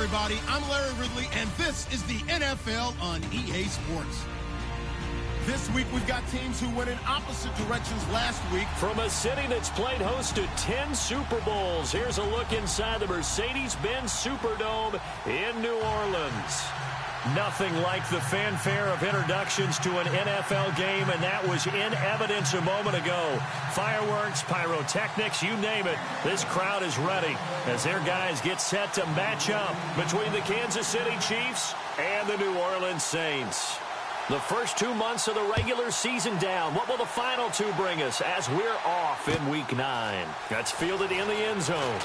everybody. I'm Larry Ridley, and this is the NFL on EA Sports. This week, we've got teams who went in opposite directions last week. From a city that's played host to 10 Super Bowls, here's a look inside the Mercedes-Benz Superdome in New Orleans. Nothing like the fanfare of introductions to an NFL game, and that was in evidence a moment ago. Fireworks, pyrotechnics, you name it. This crowd is ready as their guys get set to match up between the Kansas City Chiefs and the New Orleans Saints. The first 2 months of the regular season down. What will the final two bring us as we're off in Week 9? That's fielded in the end zone.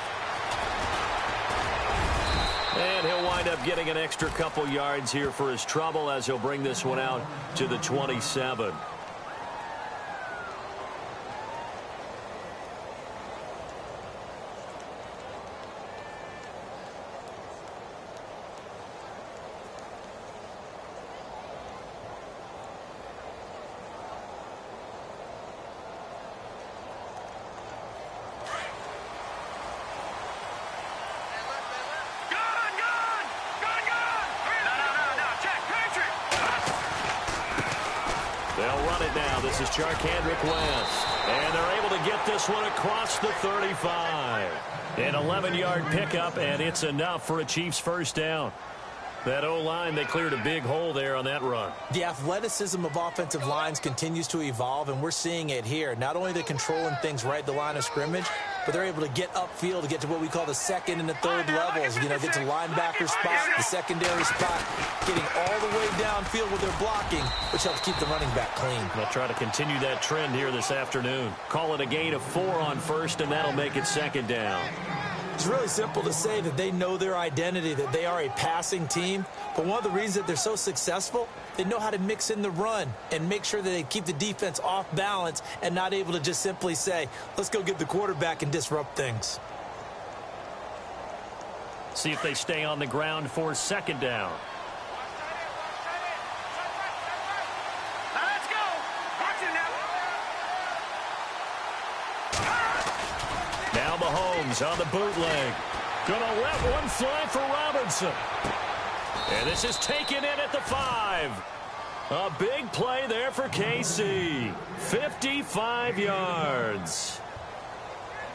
And he'll wind up getting an extra couple yards here for his trouble as he'll bring this one out to the 27. They'll run it now. This is Charkandrick West. And they're able to get this one across the 35. An 11-yard pickup, and it's enough for a Chiefs first down. That O-line, they cleared a big hole there on that run. The athleticism of offensive lines continues to evolve, and we're seeing it here. Not only they're controlling things right at the line of scrimmage, but they're able to get upfield to get to what we call the second and the third levels. You know, get to linebacker spot, the secondary spot, getting all the way downfield with their blocking, which helps keep the running back clean. They'll try to continue that trend here this afternoon. Call it a gain of 4 on first, and that'll make it second down. It's really simple to say that they know their identity, that they are a passing team. But one of the reasons that they're so successful, they know how to mix in the run and make sure that they keep the defense off balance and not able to just simply say, let's go get the quarterback and disrupt things. See if they stay on the ground for second down. Now Mahomes on the bootleg. Gonna let one fly for Robinson. And this is taken in at the 5. A big play there for KC. 55 yards.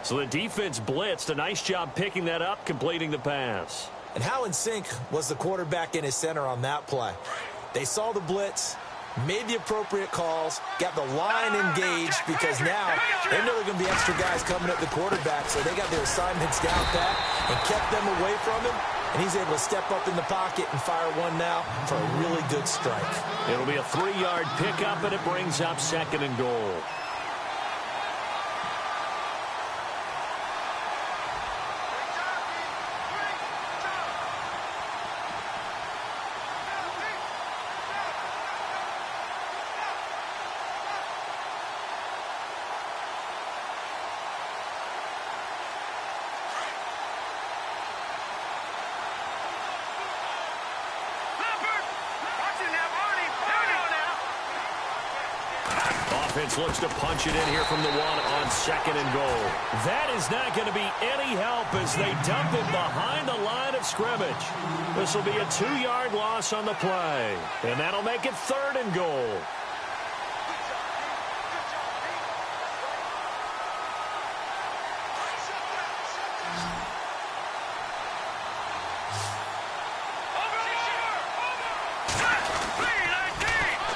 So the defense blitzed. A nice job picking that up, completing the pass. And how in sync was the quarterback in his center on that play? They saw the blitz, made the appropriate calls, got the line engaged, because now they know there are going to be extra guys coming at the quarterback, so they got their assignments down pat and kept them away from him, and he's able to step up in the pocket and fire one now for a really good strike. It'll be a 3-yard pickup, and it brings up second and goal. Offense looks to punch it in here from the 1 on second and goal. That is not going to be any help as they dump it behind the line of scrimmage. This will be a 2-yard loss on the play, and that'll make it third and goal.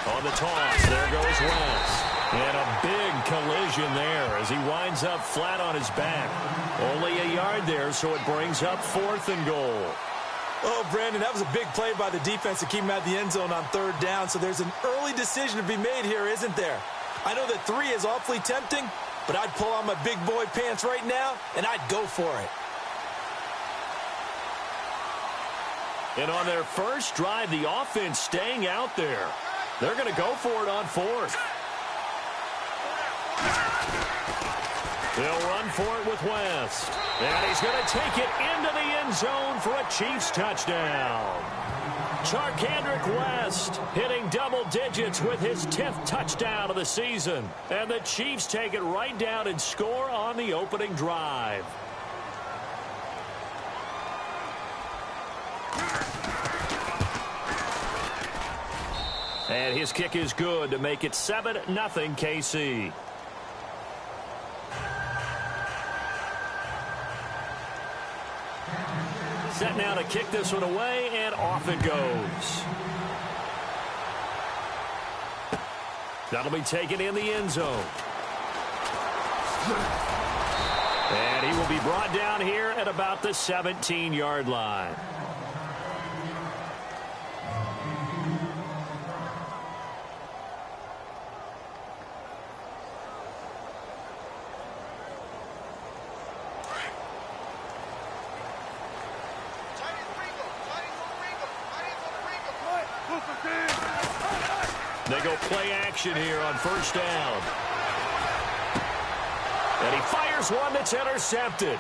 On the toss, there goes West. And a big collision there as he winds up flat on his back. Only a yard there, so it brings up 4th and goal. Oh, Brandon, that was a big play by the defense to keep him out of the end zone on 3rd down, so there's an early decision to be made here, isn't there? I know that 3 is awfully tempting, but I'd pull on my big boy pants right now, and I'd go for it. And on their first drive, the offense staying out there. They're going to go for it on 4th. They'll run for it with West. And he's going to take it into the end zone for a Chiefs touchdown. Charkandrick West hitting double digits with his 10th touchdown of the season. And the Chiefs take it right down and score on the opening drive. And his kick is good to make it 7-0 KC. Set now to kick this one away, and off it goes. That'll be taken in the end zone. And he will be brought down here at about the 17-yard line. They go play action here on first down. And he fires one that's intercepted.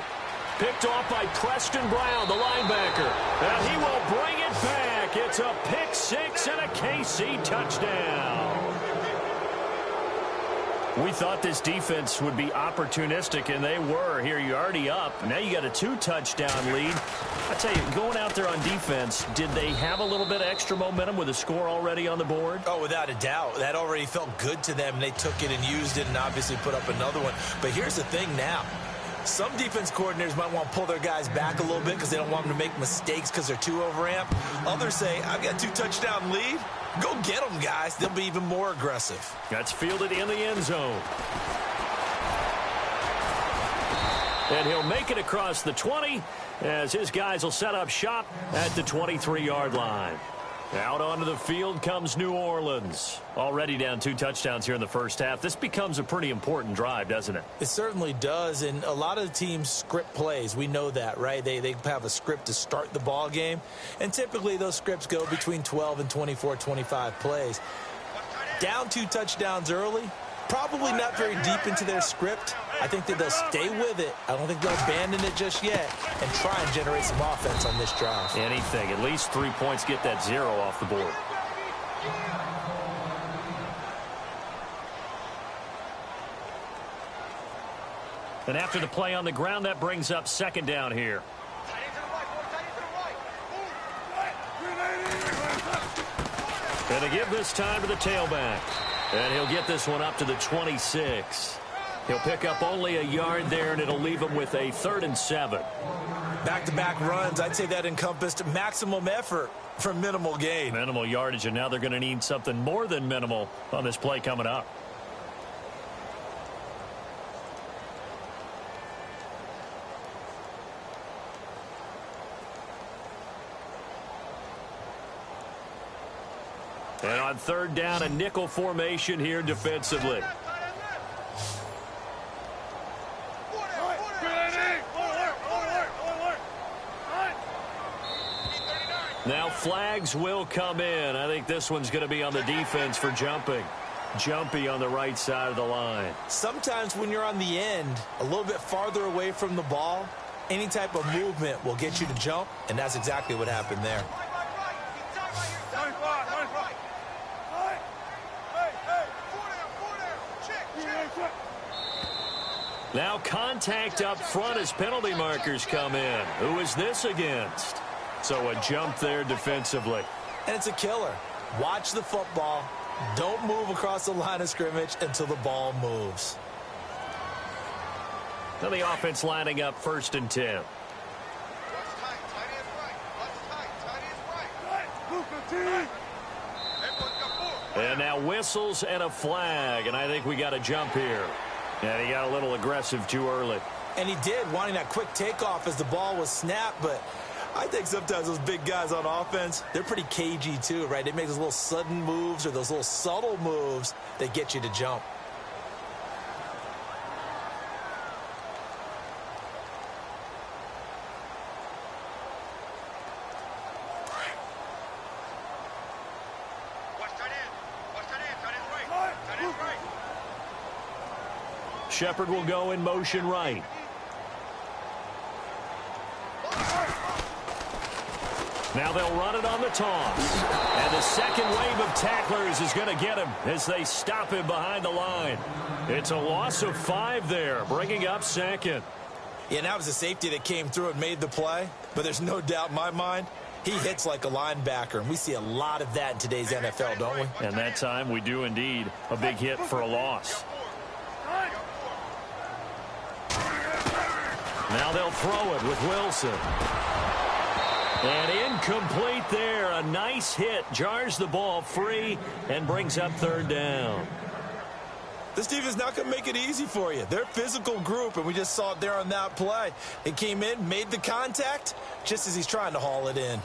Picked off by Preston Brown, the linebacker. And he will bring it back. It's a pick six and a KC touchdown. We thought this defense would be opportunistic, and they were. Here you're already up. Now you got a 2-touchdown lead. I tell you, going out there on defense, did they have a little bit of extra momentum with a score already on the board? Oh, without a doubt. That already felt good to them. They took it and used it and obviously put up another one. But here's the thing now. Some defense coordinators might want to pull their guys back a little bit because they don't want them to make mistakes because they're too overamped. Others say, I've got a 2-touchdown lead. Go get them, guys. They'll be even more aggressive. That's fielded in the end zone. And he'll make it across the 20 as his guys will set up shop at the 23-yard line. Out onto the field comes New Orleans. Already down 2 touchdowns here in the first half. This becomes a pretty important drive, doesn't it? It certainly does, and a lot of the teams script plays. We know that, right? They have a script to start the ball game, and typically those scripts go between 12 and 24, 25 plays. Down 2 touchdowns early, probably not very deep into their script. I think that they'll stay with it. I don't think they'll abandon it just yet and try and generate some offense on this drive. Anything. At least 3 points, get that 0 off the board. And after the play on the ground, that brings up second down here. And to give this time to the tailback. And he'll get this one up to the 26. He'll pick up only a yard there, and it'll leave him with a 3rd and 7. Back-to-back runs, I'd say that encompassed maximum effort for minimal gain. Minimal yardage, and now they're going to need something more than minimal on this play coming up. And on 3rd down, a nickel formation here defensively. Now flags will come in. I think this one's going to be on the defense for jumping. Jumpy on the right side of the line. Sometimes when you're on the end, a little bit farther away from the ball, any type of movement will get you to jump, and that's exactly what happened there. Now contact up front as penalty markers come in. Who is this against? So a jump there defensively. And it's a killer. Watch the football. Don't move across the line of scrimmage until the ball moves. Now the offense lining up 1st and 10. And now whistles and a flag, and I think we got a jump here. And he got a little aggressive too early. And he did, wanting that quick takeoff as the ball was snapped, but I think sometimes those big guys on offense, they're pretty cagey too, right? They make those little sudden moves or those little subtle moves that get you to jump. Shepard will go in motion right. Now they'll run it on the toss. And the second wave of tacklers is going to get him as they stop him behind the line. It's a loss of 5 there, bringing up 2nd. Yeah, that was a safety that came through and made the play. But there's no doubt in my mind, He hits like a linebacker, and we see a lot of that in today's NFL, don't we? And that time we do indeed. A big hit for a loss. Now they'll throw it with Wilson. And incomplete there. A nice hit. Jars the ball free and brings up third down. This team is not going to make it easy for you. They're a physical group, and we just saw it there on that play. It came in, made the contact, just as he's trying to haul it in.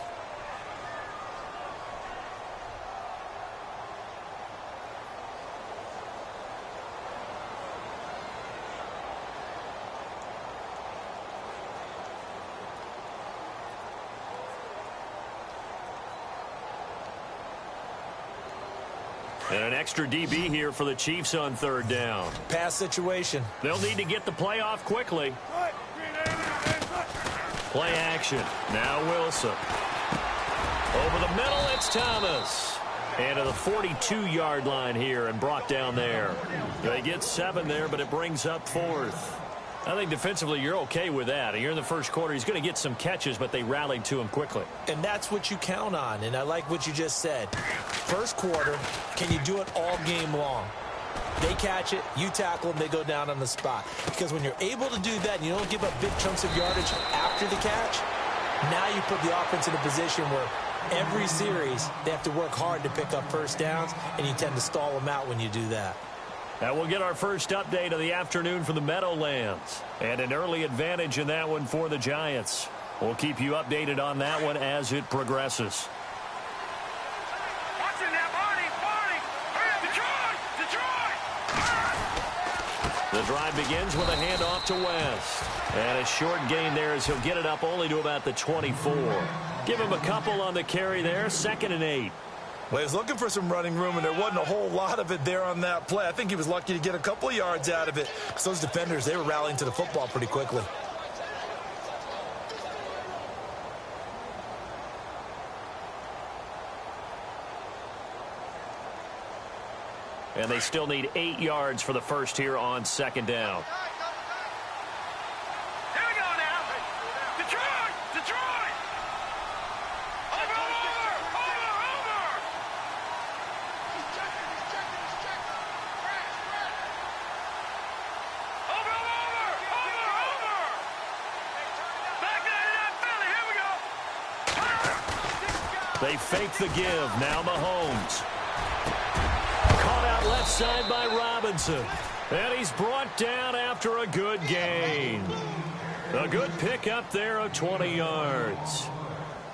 And an extra DB here for the Chiefs on third down. Pass situation. They'll need to get the play off quickly. Play action. Now Wilson. Over the middle, it's Thomas. And to the 42-yard line here and brought down there. They get 7 there, but it brings up 4th. I think defensively you're okay with that. Here in the first quarter, he's going to get some catches, but they rallied to him quickly. And that's what you count on, and I like what you just said. First quarter, can you do it all game long? They catch it, you tackle them, they go down on the spot. Because when you're able to do that and you don't give up big chunks of yardage after the catch, now you put the offense in a position where every series they have to work hard to pick up first downs, and you tend to stall them out when you do that. And we'll get our first update of the afternoon from the Meadowlands. And an early advantage in that one for the Giants. We'll keep you updated on that one as it progresses. The drive begins with a handoff to West. And a short gain there as he'll get it up only to about the 24. Give him a couple on the carry there, 2nd and 8. Well, he was looking for some running room, and there wasn't a whole lot of it there on that play. I think he was lucky to get a couple of yards out of it. Because those defenders, they were rallying to the football pretty quickly. And they still need 8 yards for the first here on 2nd down. They fake the give. Now Mahomes. Caught out left side by Robinson. And he's brought down after a good gain. A good pickup there of 20 yards.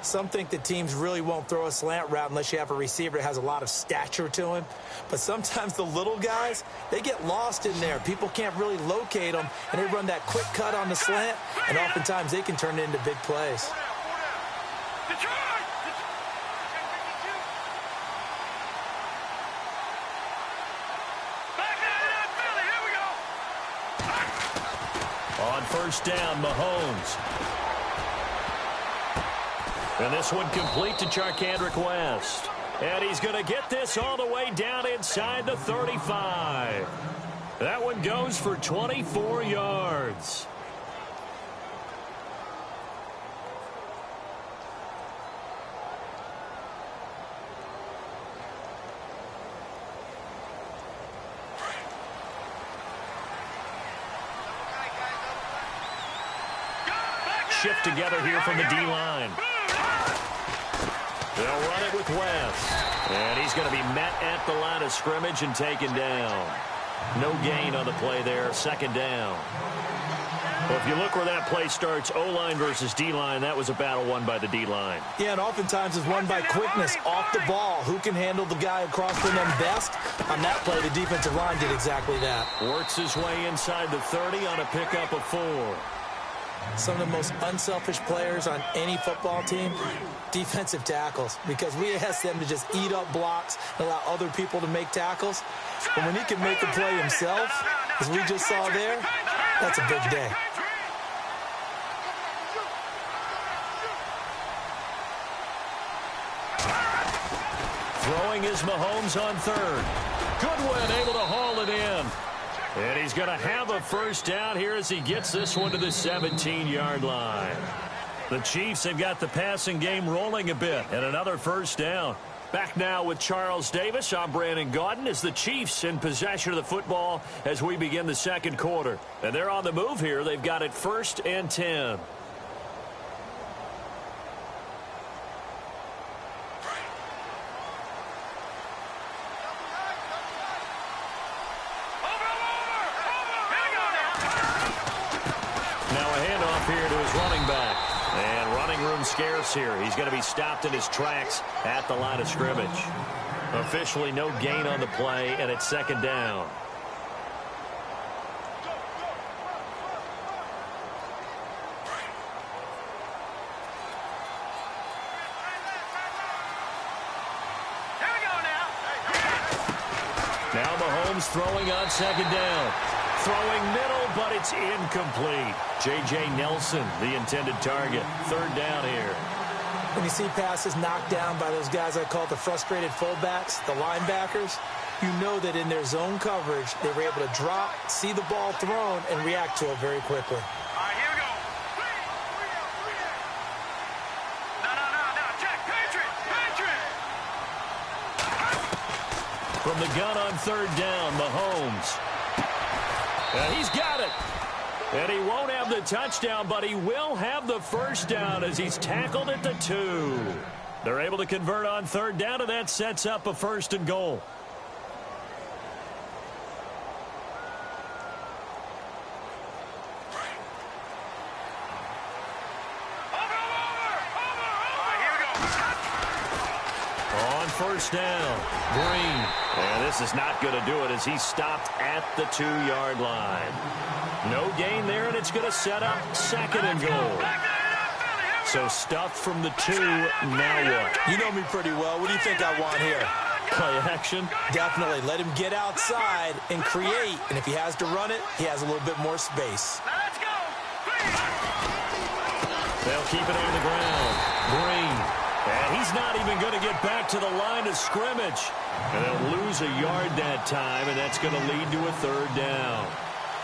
Some think that teams really won't throw a slant route unless you have a receiver that has a lot of stature to him. But sometimes the little guys, they get lost in there. People can't really locate them, and they run that quick cut on the slant, and oftentimes they can turn it into big plays. On first down, Mahomes. And this one complete to Charkandrick West. And he's going to get this all the way down inside the 35. That one goes for 24 yards. Shift together here from the D-line. They'll run it with West. And he's going to be met at the line of scrimmage and taken down. No gain on the play there, 2nd down. Well, if you look where that play starts, O-line versus D-line, that was a battle won by the D-line. Yeah, and oftentimes it's won by quickness off the ball. Who can handle the guy across from them best? On that play, the defensive line did exactly that. Works his way inside the 30 on a pickup of 4. Some of the most unselfish players on any football team, defensive tackles, because we ask them to just eat up blocks and allow other people to make tackles. But when he can make a play himself, as we just saw there, that's a big day. Throwing is Mahomes on 3rd. Goodwin able to haul it in. And he's going to have a first down here as he gets this one to the 17-yard line. The Chiefs have got the passing game rolling a bit, and another first down. Back now with Charles Davis. I'm Brandon Gaudin as the Chiefs in possession of the football as we begin the second quarter. And they're on the move here. They've got it 1st and 10. Now a handoff here to his running back. And running room scarce here. He's going to be stopped in his tracks at the line of scrimmage. Officially no gain on the play, and it's 2nd down. Now Mahomes throwing on 2nd down. Throwing middle, but it's incomplete. J.J. Nelson, the intended target. 3rd down here. When you see passes knocked down by those guys I call the frustrated fullbacks, the linebackers, you know that in their zone coverage, they were able to drop, see the ball thrown, and react to it very quickly. All right, here we go. No. Check. Patriot. From the gun on 3rd down, Mahomes. And he's got it. And he won't have the touchdown, but he will have the first down as he's tackled at the 2. They're able to convert on 3rd down, and that sets up a 1st and goal. On 1st down, Green. And this is not going to do it as he's stopped at the 2-yard line. No gain there, and it's going to set up 2nd and goal. So stuffed from the 2, now what? You know me pretty well. What do you think I want here? Play action? Definitely. Let him get outside and create. And if he has to run it, he has a little bit more space. Let's go. They'll keep it on the ground. Green. And he's not even going to get back to the line of scrimmage. And they'll lose a yard that time, and that's going to lead to a 3rd down.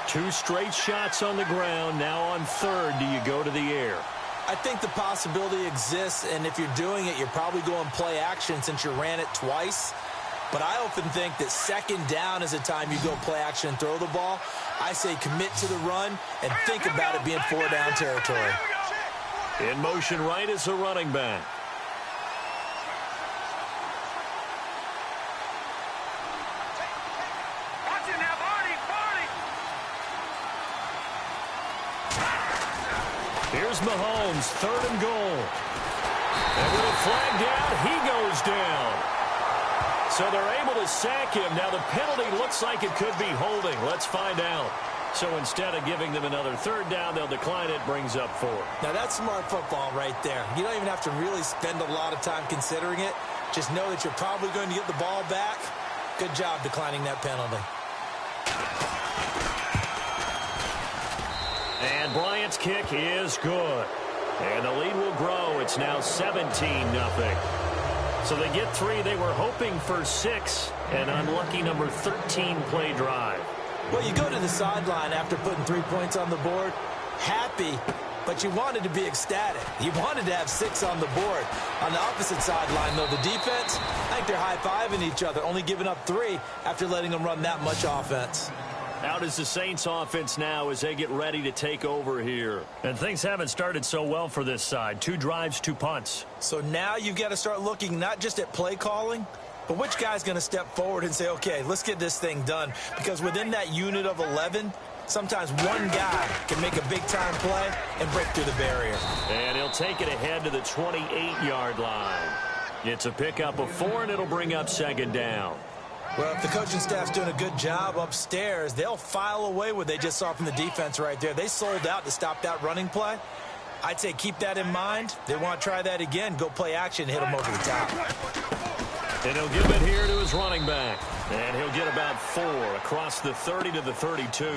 2 straight shots on the ground. Now on 3rd, do you go to the air? I think the possibility exists, and if you're doing it, you're probably going play action since you ran it twice. But I often think that 2nd down is a time you go play action and throw the ball. I say commit to the run and think about it being 4-down territory. In motion right is a running back. Here's Mahomes, 3rd and goal. And with a flag down, he goes down. So they're able to sack him. Now the penalty looks like it could be holding. Let's find out. So instead of giving them another 3rd down, they'll decline it, brings up 4. Now that's smart football right there. You don't even have to really spend a lot of time considering it. Just know that you're probably going to get the ball back. Good job declining that penalty. And Bryant's kick is good. And the lead will grow. It's now 17-0. So they get 3. They were hoping for 6. An unlucky number 13 play drive. Well, you go to the sideline after putting 3 points on the board, happy, but you wanted to be ecstatic. You wanted to have 6 on the board. On the opposite sideline, though, the defense, I think they're high-fiving each other, only giving up 3 after letting them run that much offense. Out is the Saints offense now as they get ready to take over here. And things haven't started so well for this side. 2 drives, 2 punts. So now you've got to start looking not just at play calling, but which guy's going to step forward and say, okay, let's get this thing done. Because within that unit of 11, sometimes one guy can make a big-time play and break through the barrier. And he'll take it ahead to the 28-yard line. It's a pickup of 4, and it'll bring up 2nd down. Well, if the coaching staff's doing a good job upstairs, they'll file away what they just saw from the defense right there. They sold out to stop that running play. I'd say keep that in mind. They want to try that again. Go play action, hit them over the top. And he'll give it here to his running back. And he'll get about 4 across the 30 to the 32.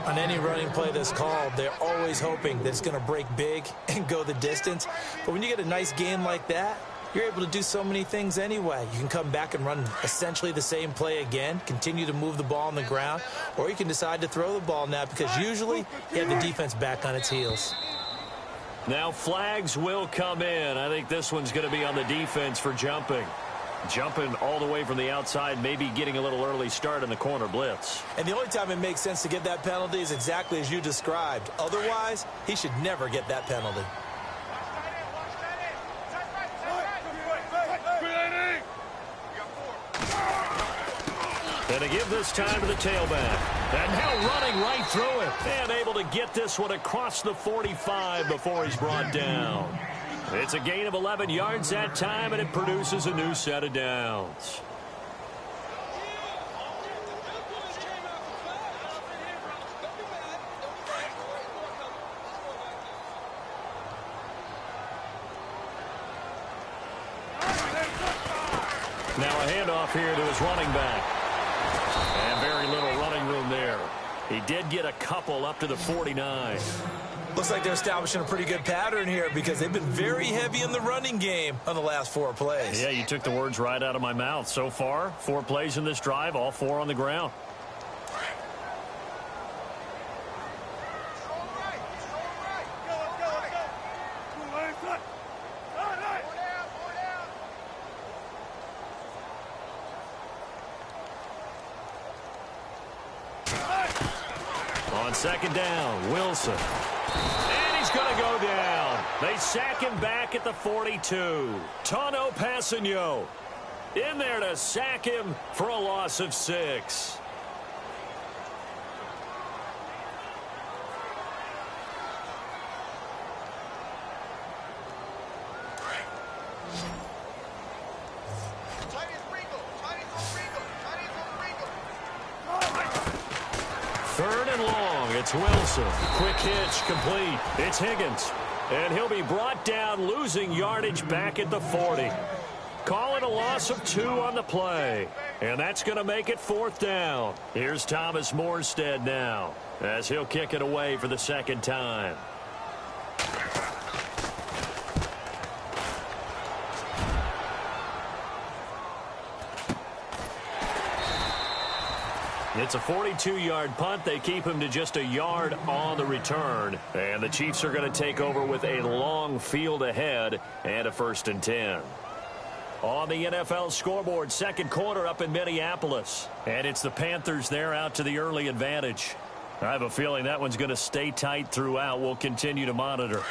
On any running play that's called, they're always hoping that it's going to break big and go the distance. But when you get a nice game like that, you're able to do so many things anyway. You can come back and run essentially the same play again, continue to move the ball on the ground, or you can decide to throw the ball now because usually you have the defense back on its heels. Now flags will come in. I think this one's going to be on the defense for jumping. Jumping all the way from the outside, maybe getting a little early start in the corner blitz. And the only time it makes sense to get that penalty is exactly as you described. Otherwise, he should never get that penalty. And to give this time to the tailback. And now running right through it. And able to get this one across the 45 before he's brought down. It's a gain of 11 yards that time, and it produces a new set of downs. Now a handoff here to his running back. And very little running room there. He did get a couple up to the 49. Looks like they're establishing a pretty good pattern here because they've been very heavy in the running game on the last 4 plays. Yeah, you took the words right out of my mouth. So far, 4 plays in this drive, all 4 on the ground. On second down, Wilson. And he's going to go down. They sack him back at the 42. Tano Passanio in there to sack him for a loss of 6. Third and long. It's Wilson. Quick hitch, complete. It's Higgins. And he'll be brought down, losing yardage back at the 40. Call it a loss of 2 on the play. And that's going to make it 4th down. Here's Thomas Morstead now, as he'll kick it away for the 2nd time. It's a 42-yard punt. They keep him to just a yard on the return. And the Chiefs are going to take over with a long field ahead and a 1st and 10. On the NFL scoreboard, 2nd quarter up in Minneapolis. And it's the Panthers there out to the early advantage. I have a feeling that one's going to stay tight throughout. We'll continue to monitor.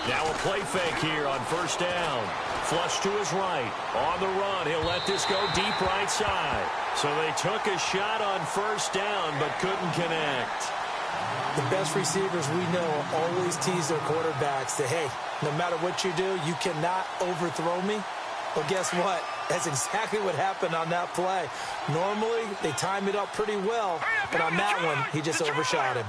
Now a play fake here on 1st down. Flush to his right. On the run, he'll let this go deep right side. So they took a shot on 1st down but couldn't connect. The best receivers we know always tease their quarterbacks that, hey, no matter what you do, you cannot overthrow me. Well, guess what? That's exactly what happened on that play. Normally, they time it up pretty well, but on that one, he just overshot him.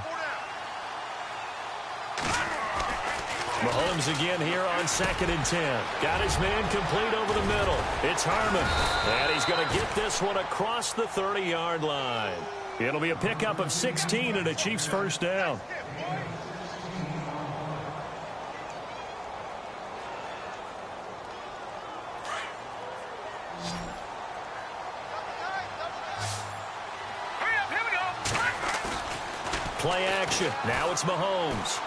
Mahomes again here on 2nd and 10. Got his man complete over the middle. It's Harmon. And he's going to get this one across the 30-yard line. It'll be a pickup of 16 and a Chiefs 1st down. Play action. Now it's Mahomes.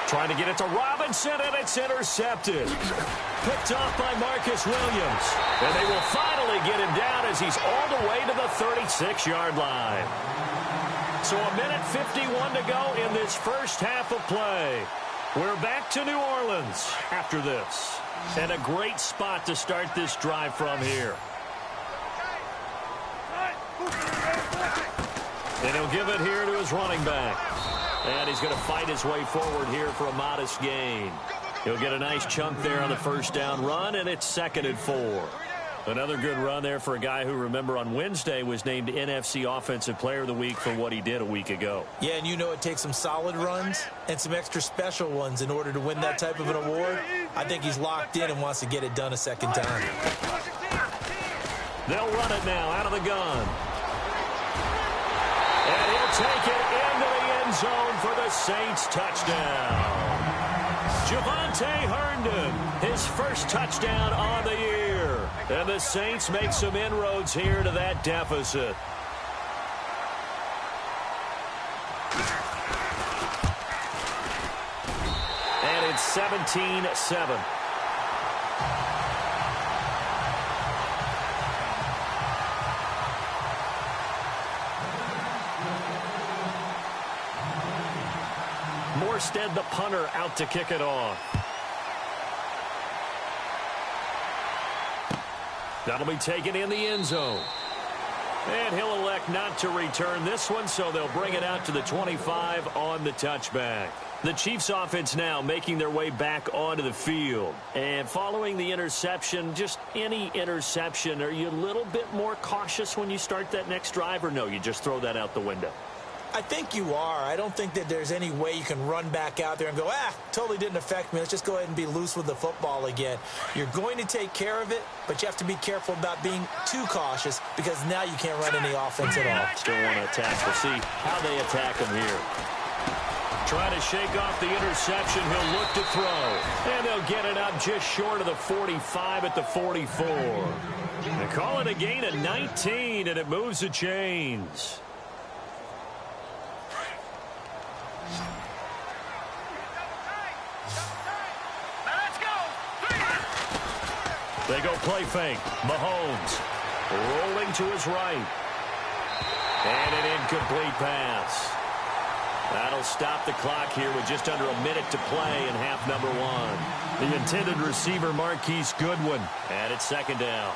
Trying to get it to Robinson, and it's intercepted. Picked off by Marcus Williams. And they will finally get him down as he's all the way to the 36-yard line. So a minute 51 to go in this first half of play. We're back to New Orleans after this. And a great spot to start this drive from here. And he'll give it here to his running back. And he's going to fight his way forward here for a modest gain. He'll get a nice chunk there on the 1st down run, and it's 2nd and 4. Another good run there for a guy who, remember, on Wednesday was named NFC Offensive Player of the Week for what he did a week ago. Yeah, and you know it takes some solid runs and some extra special ones in order to win that type of an award. I think he's locked in and wants to get it done a 2nd time. They'll run it now out of the gun. And he'll take it into the end zone for the Saints touchdown. Javonte Herndon, his first touchdown on the year. And the Saints make some inroads here to that deficit. And it's 17-7. Morstead, the punter, out to kick it off. That'll be taken in the end zone. And he'll elect not to return this one, so they'll bring it out to the 25 on the touchback. The Chiefs offense now making their way back onto the field. And following the interception, just any interception, are you a little bit more cautious when you start that next drive, or no, you just throw that out the window? I think you are. I don't think that there's any way you can run back out there and go, totally didn't affect me. Let's just go ahead and be loose with the football again. You're going to take care of it, but you have to be careful about being too cautious because now you can't run any offense at all. Still want to attack. We'll see how they attack him here. Trying to shake off the interception. He'll look to throw. And they'll get it up just short of the 45 at the 44. They call it a gain of 19, and it moves the chains. They go play fake. Mahomes rolling to his right. And an incomplete pass. That'll stop the clock here with just under a minute to play in half number one. The intended receiver, Marquise Goodwin. And it's second down.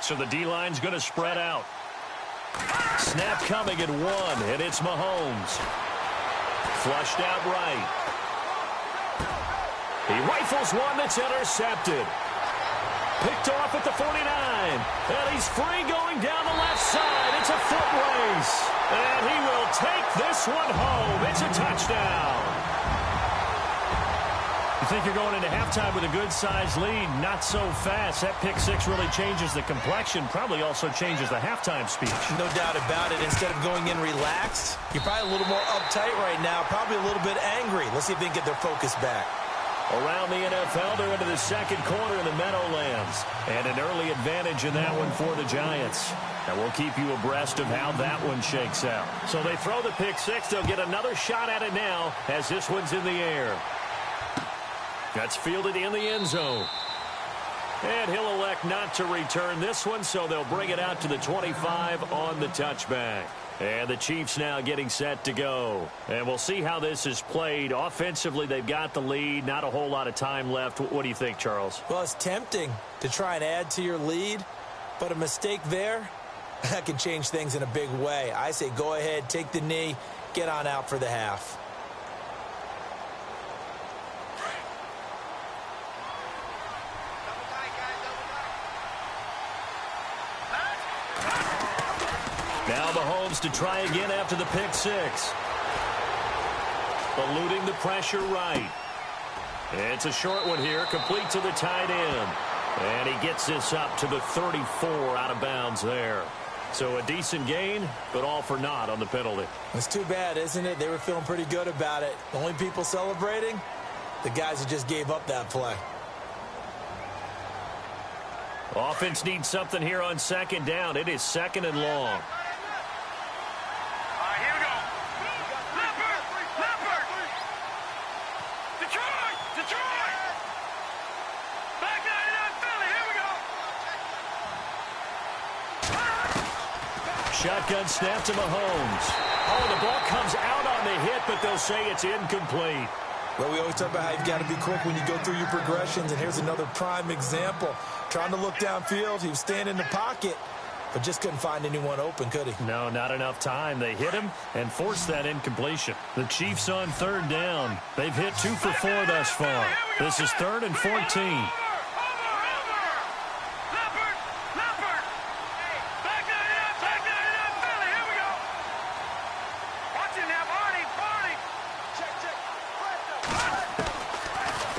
So the D-line's going to spread out. Snap coming at one, and it's Mahomes. Flushed out right. He rifles one that's intercepted. Picked off at the 49. And he's free going down the left side. It's a foot race. And he will take this one home. It's a touchdown. You think you're going into halftime with a good-sized lead? Not so fast. That pick six really changes the complexion, probably also changes the halftime speech. No doubt about it. Instead of going in relaxed, you're probably a little more uptight right now, probably a little bit angry. Let's see if they can get their focus back. Around the NFL, they're into the second quarter in the Meadowlands. And an early advantage in that one for the Giants. And we'll keep you abreast of how that one shakes out. So they throw the pick six. They'll get another shot at it now as this one's in the air. That's fielded in the end zone. And he'll elect not to return this one, so they'll bring it out to the 25 on the touchback. And the Chiefs now getting set to go. And we'll see how this is played. Offensively, they've got the lead. Not a whole lot of time left. What do you think, Charles? Well, it's tempting to try and add to your lead, but a mistake there, that can change things in a big way. I say go ahead, take the knee, get on out for the half. Now Mahomes to try again after the pick six. Eluding the pressure right. It's a short one here, complete to the tight end. And he gets this up to the 34 out of bounds there. So a decent gain, but all for naught on the penalty. It's too bad, isn't it? They were feeling pretty good about it. The only people celebrating, the guys who just gave up that play. Offense needs something here on second down. It is second and long. Shotgun snap to Mahomes. Oh, the ball comes out on the hit, but they'll say it's incomplete. Well, we always talk about how you've got to be quick when you go through your progressions, and here's another prime example. Trying to look downfield, he was staying in the pocket, but just couldn't find anyone open, could he? No, not enough time. They hit him and forced that incompletion. The Chiefs on third down. They've hit 2 for 4 thus far. This is 3rd and 14.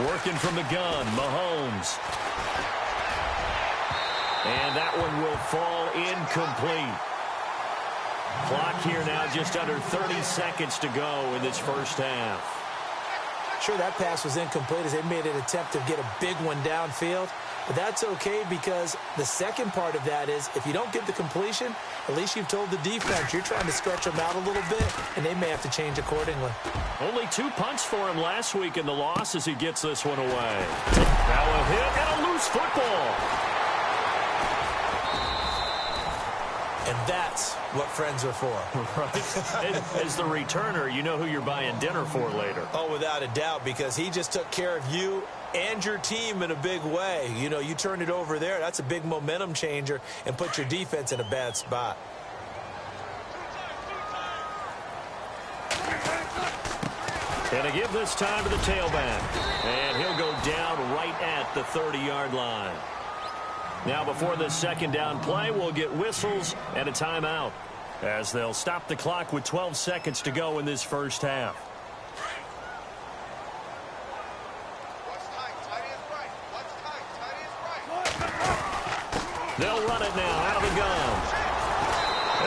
Working from the gun, Mahomes. And that one will fall incomplete. Clock here now just under 30 seconds to go in this first half. Sure, that pass was incomplete as they made an attempt to get a big one downfield. But that's okay because the second part of that is if you don't get the completion, at least you've told the defense you're trying to stretch them out a little bit, and they may have to change accordingly. Only 2 punts for him last week in the loss as he gets this one away. Now a hit and a loose football. And that's what friends are for. Right. As the returner, you know who you're buying dinner for later. Oh, without a doubt, because he just took care of you and your team in a big way. You know, you turn it over there, that's a big momentum changer and put your defense in a bad spot. And to give this time to the tailback. And he'll go down right at the 30-yard line. Now before this second down play, we'll get whistles and a timeout as they'll stop the clock with 12 seconds to go in this first half. They'll run it now out of the gun.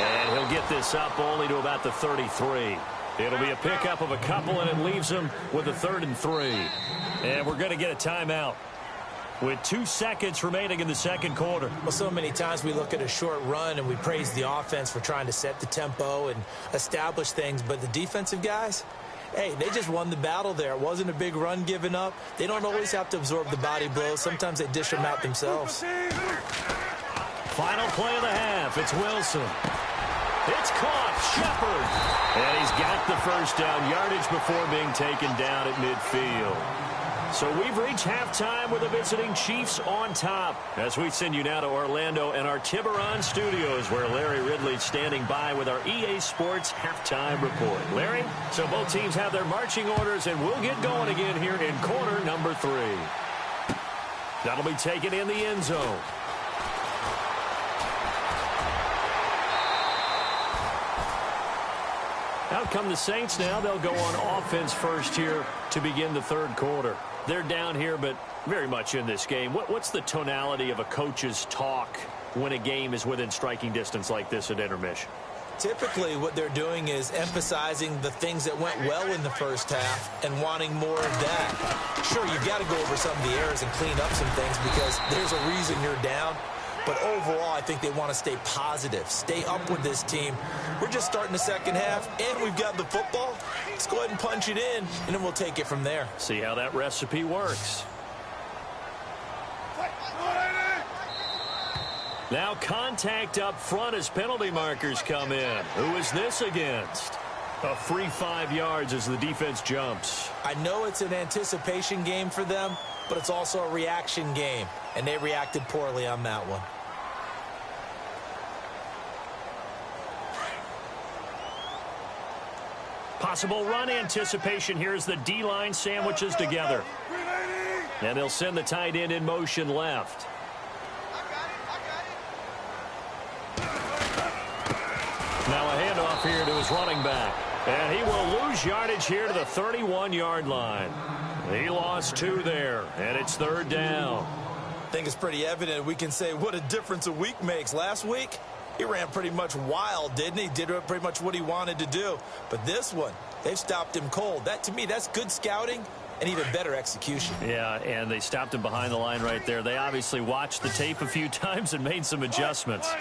And he'll get this up only to about the 33. It'll be a pickup of a couple, and it leaves him with a 3rd and 3. And we're going to get a timeout with 2 seconds remaining in the second quarter. Well, so many times we look at a short run and we praise the offense for trying to set the tempo and establish things, but the defensive guys, hey, they just won the battle there. It wasn't a big run given up. They don't always have to absorb the body blows. Sometimes they dish them out themselves. Final play of the half. It's Wilson. It's caught. Shepard. And he's got the first down yardage before being taken down at midfield. So we've reached halftime with the visiting Chiefs on top as we send you now to Orlando and our Tiburon studios where Larry Ridley's standing by with our EA Sports halftime report. Larry, so both teams have their marching orders and we'll get going again here in quarter number 3. That'll be taken in the end zone. Out come the Saints now. They'll go on offense first here to begin the third quarter. They're down here, but very much in this game. What's the tonality of a coach's talk when a game is within striking distance like this at intermission? Typically, what they're doing is emphasizing the things that went well in the first half and wanting more of that. Sure, you've got to go over some of the errors and clean up some things because there's a reason you're down. But overall, I think they want to stay positive, stay up with this team. We're just starting the second half, and we've got the football. Let's go ahead and punch it in, and then we'll take it from there. See how that recipe works. Now contact up front as penalty markers come in. Who is this against? A free 5 yards as the defense jumps. I know it's an anticipation game for them, but it's also a reaction game, and they reacted poorly on that one. Possible run anticipation here as the D-line sandwiches together. And they'll send the tight end in motion left. Now a handoff here to his running back. And he will lose yardage here to the 31-yard line. He lost 2 there, and it's 3rd down. I think it's pretty evident we can say what a difference a week makes. Last week, he ran pretty much wild, didn't he? Did pretty much what he wanted to do. But this one, they've stopped him cold. That, to me, that's good scouting and even better execution. Yeah, and they stopped him behind the line right there. They obviously watched the tape a few times and made some adjustments.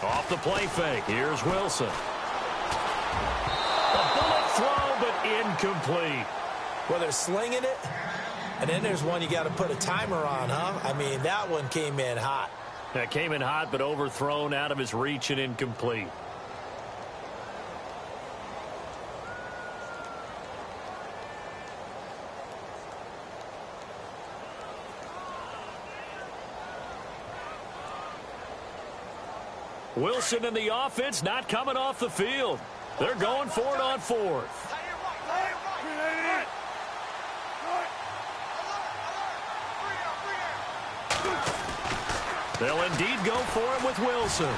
Off the play fake. Here's Wilson. A bullet throw, but incomplete. Well, they're slinging it, and then there's one you got to put a timer on, huh? I mean, that one came in hot. That came in hot, but overthrown, out of his reach and incomplete. Wilson and the offense not coming off the field. They're going for it on 4th. They'll indeed go for it with Wilson.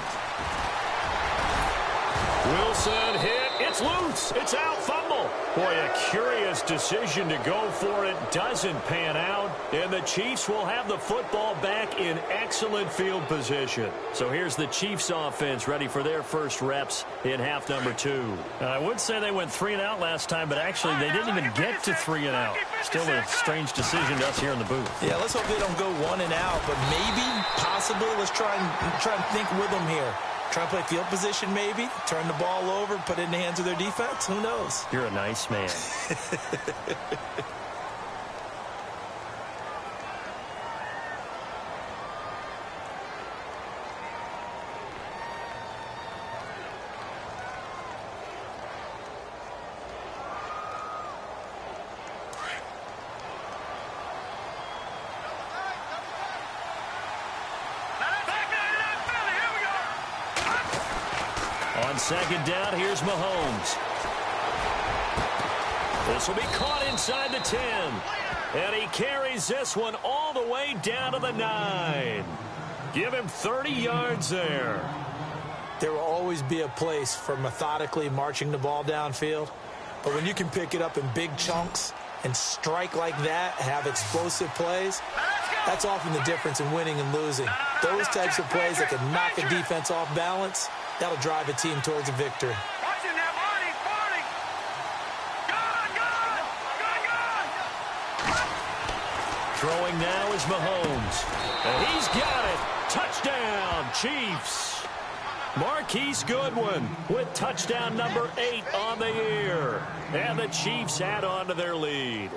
Wilson hit. It's loose. It's out. Fumble. Boy, a curious decision to go for it. Doesn't pan out. And the Chiefs will have the football back in excellent field position. So here's the Chiefs offense ready for their first reps in half number 2. I would say they went 3 and out last time, but actually they didn't even get to 3 and out. Still a strange decision to us here in the booth. Yeah, let's hope they don't go 1 and out, but maybe, possibly, let's try and think with them here. Try and play field position maybe, turn the ball over, put it in the hands of their defense. Who knows? You're a nice man. On second down, here's Mahomes. This will be caught inside the 10. And he carries this one all the way down to the 9. Give him 30 yards there. There will always be a place for methodically marching the ball downfield. But when you can pick it up in big chunks and strike like that, have explosive plays, that's often the difference in winning and losing. Those types of plays that can knock a defense off balance, that'll drive a team towards a victory. Throwing now is Mahomes. And he's got it. Touchdown, Chiefs. Marquise Goodwin with touchdown number 8 on the year. And the Chiefs add on to their lead.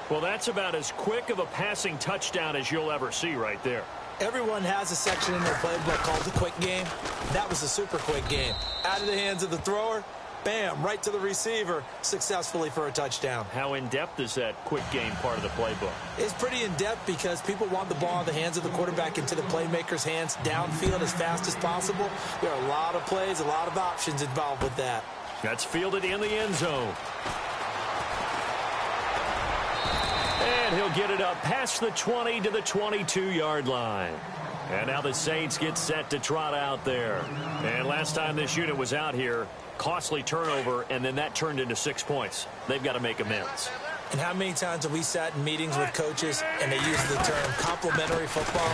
Well, that's about as quick of a passing touchdown as you'll ever see right there. Everyone has a section in their playbook called the quick game. That was a super quick game. Out of the hands of the thrower, bam, right to the receiver, successfully for a touchdown. How in-depth is that quick game part of the playbook? It's pretty in-depth because people want the ball in the hands of the quarterback into the playmaker's hands downfield as fast as possible. There are a lot of plays, a lot of options involved with that. That's fielded in the end zone. And he'll get it up past the 20 to the 22-yard line. And now the Saints get set to trot out there. And last time this unit was out here, costly turnover, and then that turned into 6 points. They've got to make amends. And how many times have we sat in meetings with coaches and they use the term complementary football?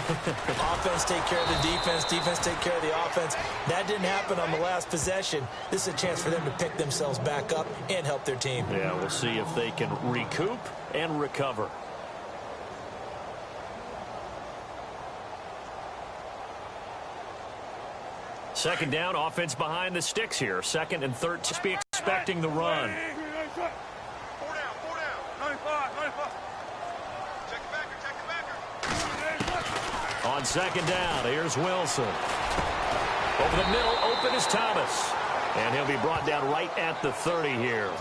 Offense take care of the defense, defense take care of the offense. That didn't happen on the last possession. This is a chance for them to pick themselves back up and help their team. Yeah, we'll see if they can recoup and recover. Second down, offense behind the sticks here. Second and third, just be expecting the run. 4 down, 95. Check the backer. On second down, here's Wilson. Over the middle, open is Thomas. And he'll be brought down right at the 30 here.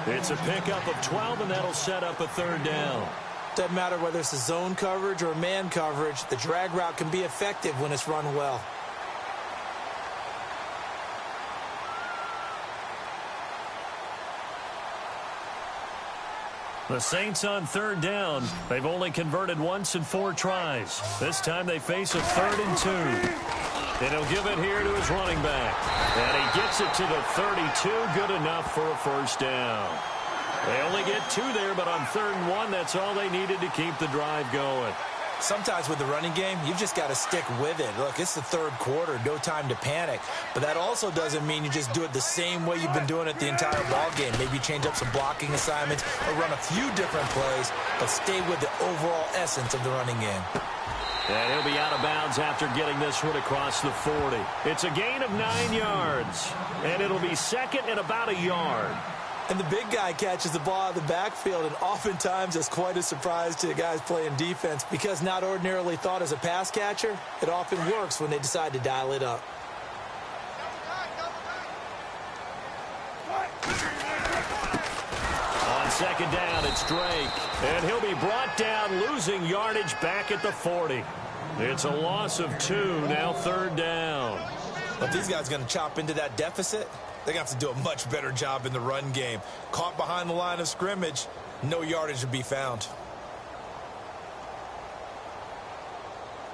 It's a pickup of 12, and that'll set up a third down. Doesn't matter whether it's a zone coverage or man coverage, the drag route can be effective when it's run well. The Saints on third down. They've only converted once in 4 tries. This time they face a 3rd and 2. And he'll give it here to his running back. And he gets it to the 32. Good enough for a first down. They only get 2 there, but on 3rd and 1, that's all they needed to keep the drive going. Sometimes with the running game, you've just got to stick with it. Look, it's the 3rd quarter, no time to panic. But that also doesn't mean you just do it the same way you've been doing it the entire ball game. Maybe change up some blocking assignments or run a few different plays, but stay with the overall essence of the running game. And he'll be out of bounds after getting this one across the 40. It's a gain of 9 yards, and it'll be second and about a yard. And the big guy catches the ball out of the backfield, and oftentimes it's quite a surprise to the guys playing defense because not ordinarily thought as a pass catcher, it often works when they decide to dial it up. On second down, it's Drake, and he'll be brought down, losing yardage back at the 40. It's a loss of 2, now 3rd down. But these guys are going to chop into that deficit. They're going to have to do a much better job in the run game. Caught behind the line of scrimmage, no yardage to be found.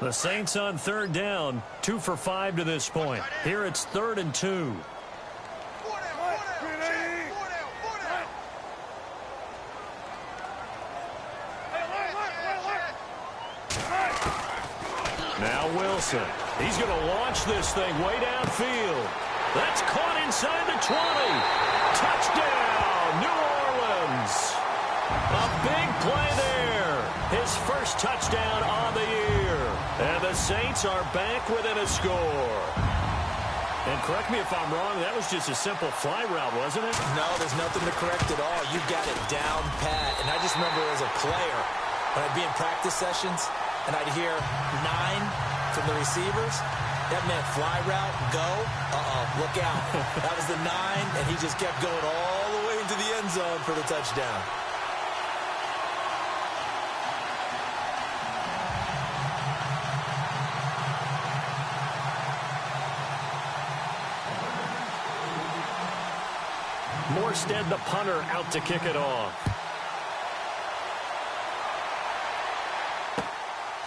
The Saints on third down, 2 for 5 to this point. Here it's 3rd and 2. Now Wilson. He's going to launch this thing way downfield. That's caught inside the 20. Touchdown, New Orleans. A big play there. His first touchdown on the year. And the Saints are back within a score. And correct me if I'm wrong, that was just a simple fly route, wasn't it? No, there's nothing to correct at all. You got it down pat. And I just remember as a player, when I'd be in practice sessions, and I'd hear 9 from the receivers. That meant fly route, go. Look out. That was the 9, and he just kept going all the way into the end zone for the touchdown. Morstead, the punter, out to kick it off.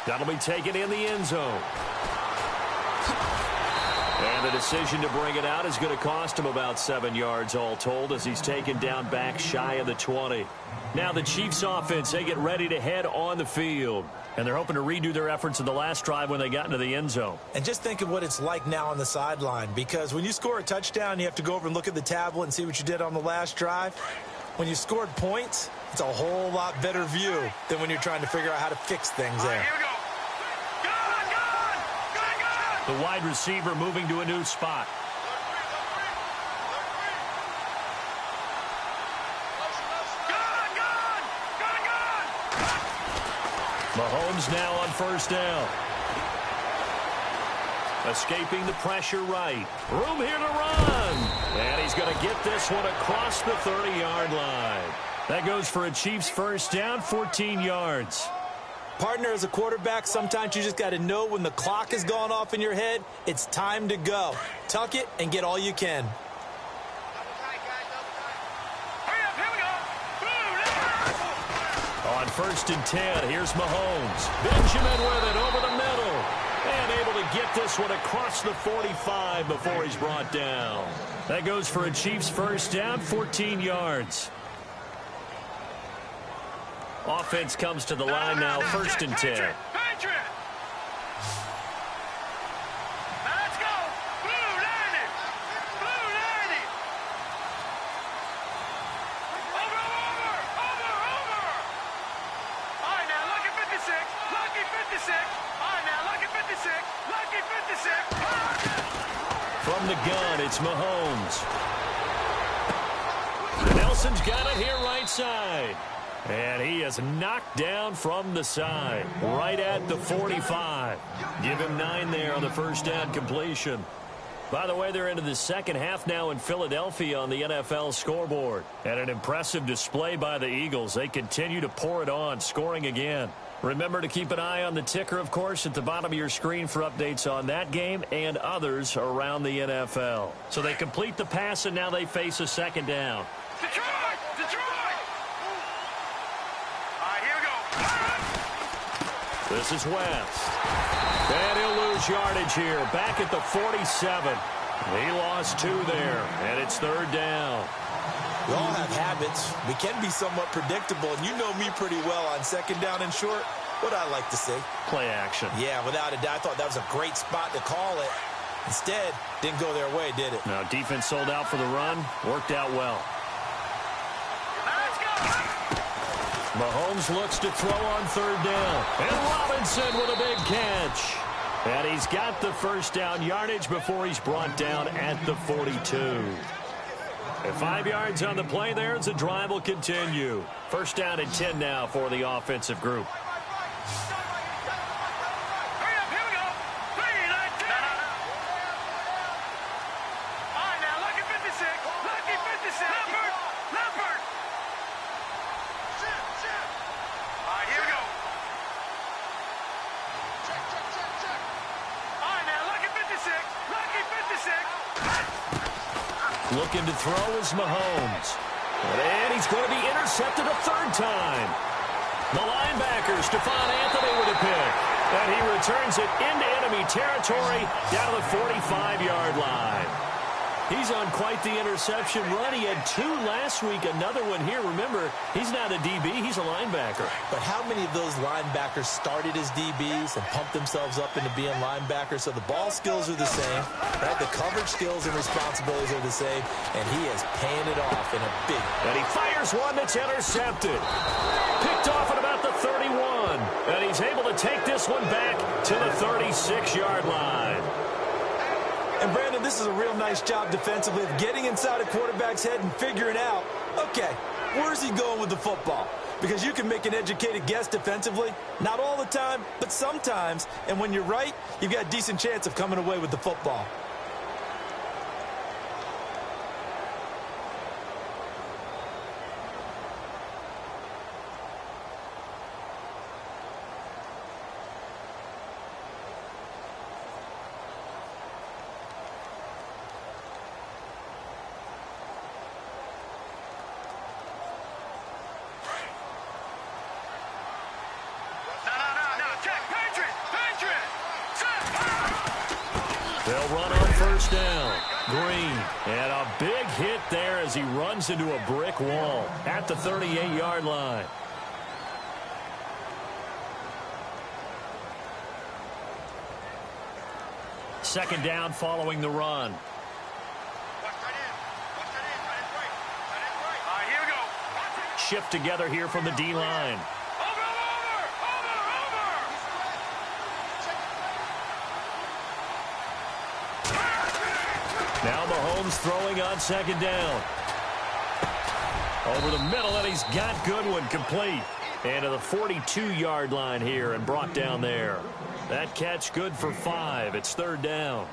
That'll be taken in the end zone. And the decision to bring it out is going to cost him about 7 yards all told as he's taken down back shy of the 20. Now the Chiefs offense, they get ready to head on the field. And they're hoping to redo their efforts in the last drive when they got into the end zone. And just think of what it's like now on the sideline, because when you score a touchdown, you have to go over and look at the tablet and see what you did on the last drive. When you scored points, it's a whole lot better view than when you're trying to figure out how to fix things there. Here we go. The wide receiver moving to a new spot. Mahomes now on first down. Escaping the pressure right. Room here to run. And he's going to get this one across the 30-yard line. That goes for a Chiefs first down, 14 yards. Partner, as a quarterback, sometimes you just got to know when the clock has gone off in your head, it's time to go. Tuck it and get all you can. On first and 10, here's Mahomes. Benjamin with it over the middle. And able to get this one across the 45 before he's brought down. That goes for a Chiefs first down, 14 yards. Offense comes to the line now, first and 10. From the gun, it's Mahomes. Nelson's got it here right side. And he is knocked down from the side, right at the 45. Give him 9 there on the first down completion. By the way, they're into the second half now in Philadelphia on the NFL scoreboard. And an impressive display by the Eagles. They continue to pour it on, scoring again. Remember to keep an eye on the ticker, of course, at the bottom of your screen for updates on that game and others around the NFL. So they complete the pass, and now they face a second down. Detroit! All right, here we go. This is West. And he'll lose yardage here, back at the 47. He lost 2 there, and it's third down. We all have habits. We can be somewhat predictable, and you know me pretty well on second down and short. What I like to see. Play action. Yeah, without a doubt. I thought that was a great spot to call it. Instead, didn't go their way, did it? Now, defense sold out for the run. Worked out well. Let's go. Mahomes looks to throw on third down. And Robinson with a big catch. And he's got the first down yardage before he's brought down at the 42. And 5 yards on the play there as the drive will continue. First down and 10 now for the offensive group. Hurry up, here we go. 3, 9, 10. All right, now, lucky 56. Lucky 56. Leopard. Shit. All right, here we go. Check. All right, now, lucky 56. Lucky 56. Looking to throw is Mahomes. And he's going to be intercepted a third time. The linebacker, Stephon Anthony with a pick. And he returns it into enemy territory down to the 45-yard line. He's on quite the interception run. He had 2 last week, another one here. Remember, he's not a DB, he's a linebacker. But how many of those linebackers started as DBs and pumped themselves up into being linebackers? So the ball skills are the same, right? The coverage skills and responsibilities are the same, and he is paying it off in a big... And he fires one that's intercepted. Picked off at about the 31. And he's able to take this one back to the 36-yard line. And, Brandon, this is a real nice job defensively of getting inside a quarterback's head and figuring out, okay, where's he going with the football? Because you can make an educated guess defensively, not all the time, but sometimes. And when you're right, you've got a decent chance of coming away with the football. They'll run on first down. Green. And a big hit there as he runs into a brick wall at the 38-yard line. Second down following the run. Here we go. Shift together here from the D-line. Now Mahomes throwing on second down. Over the middle, and he's got Goodwin complete. And to the 42-yard line here and brought down there. That catch good for 5. It's third down.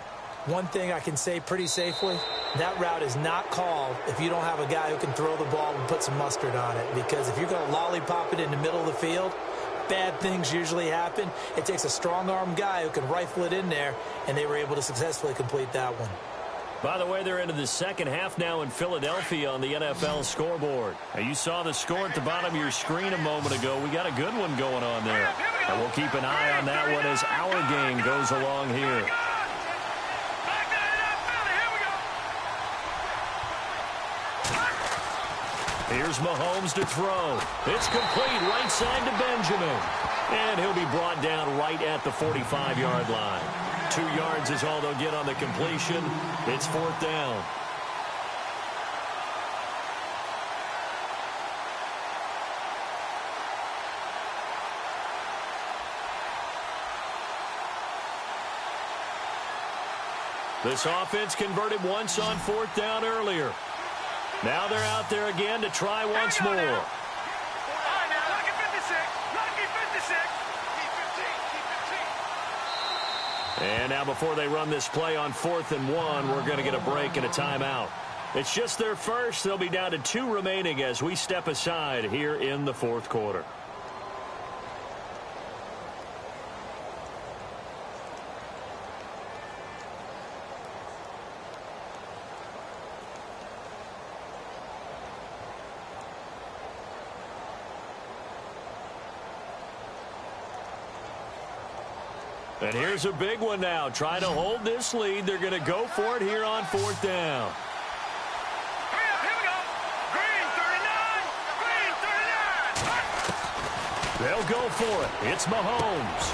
One thing I can say pretty safely, that route is not called if you don't have a guy who can throw the ball and put some mustard on it. Because if you're going to lollipop it in the middle of the field, bad things usually happen. It takes a strong-arm guy who can rifle it in there, and they were able to successfully complete that one. By the way, they're into the second half now in Philadelphia on the NFL scoreboard. Now, you saw the score at the bottom of your screen a moment ago. We got a good one going on there. And we'll keep an eye on that one as our game goes along here. Here's Mahomes to throw. It's complete right side to Benjamin. And he'll be brought down right at the 45-yard line. 2 yards is all they'll get on the completion. It's fourth down. This offense converted once on fourth down earlier. Now they're out there again to try once more. All right, now, lucky 56. Lucky 56. And now before they run this play on 4th and 1, we're going to get a break and a timeout. It's just their first. They'll be down to 2 remaining as we step aside here in the fourth quarter. And here's a big one now. Trying to hold this lead. They're going to go for it here on 4th down. Hurry up, here we go. Green 39. Green 39. They'll go for it. It's Mahomes.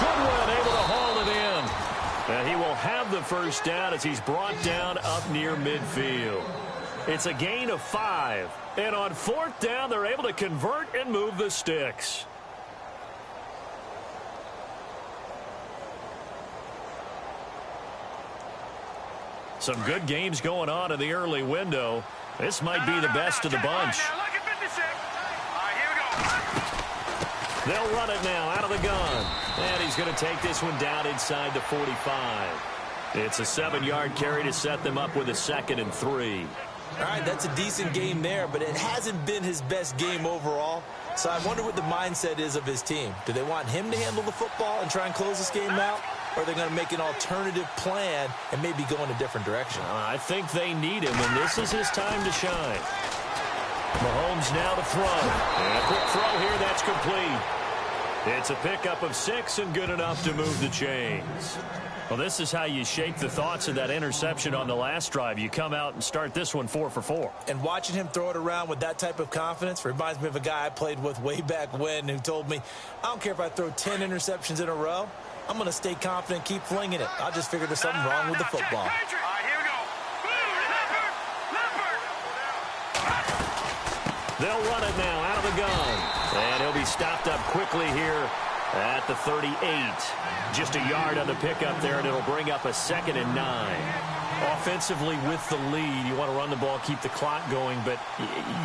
Goodwin able to haul it in. And he will have the first down as he's brought down up near midfield. It's a gain of 5. And on 4th down, they're able to convert and move the sticks. Some good games going on in the early window. This might be the best of the bunch. Lucky 56. All right, here we go. They'll run it now out of the gun. And he's going to take this one down inside the 45. It's a 7-yard carry to set them up with a 2nd and 3. All right, that's a decent game there, but it hasn't been his best game overall. So I wonder what the mindset is of his team. Do they want him to handle the football and try and close this game out? Or are they going to make an alternative plan and maybe go in a different direction? I think they need him, and this is his time to shine. Mahomes now to throw. And a quick throw here, that's complete. It's a pickup of 6 and good enough to move the chains. Well, this is how you shake the thoughts of that interception on the last drive. You come out and start this one 4 for 4. And watching him throw it around with that type of confidence reminds me of a guy I played with way back when who told me, I don't care if I throw 10 interceptions in a row. I'm going to stay confident, keep flinging it. I just figured there's something wrong with the football. All right, here we go. They'll run it now out of the gun. And he'll be stopped up quickly here at the 38. Just a yard on the pickup there, and it'll bring up a 2nd and 9. Offensively with the lead, you want to run the ball, keep the clock going, but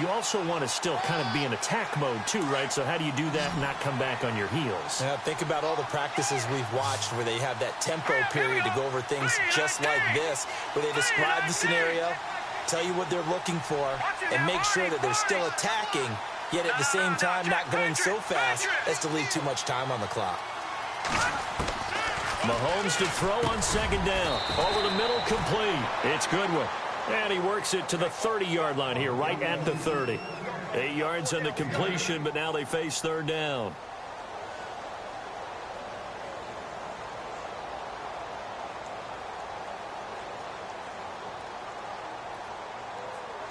you also want to still kind of be in attack mode too, right? So how do you do that and not come back on your heels? Yeah, think about all the practices we've watched where they have that tempo period to go over things just like this, where they describe the scenario, tell you what they're looking for, and make sure that they're still attacking, yet at the same time not going so fast as to leave too much time on the clock. Mahomes to throw on 2nd down. Over the middle, complete. It's Goodwin. And he works it to the 30-yard line here, right at the 30. 8 yards on the completion, but now they face 3rd down.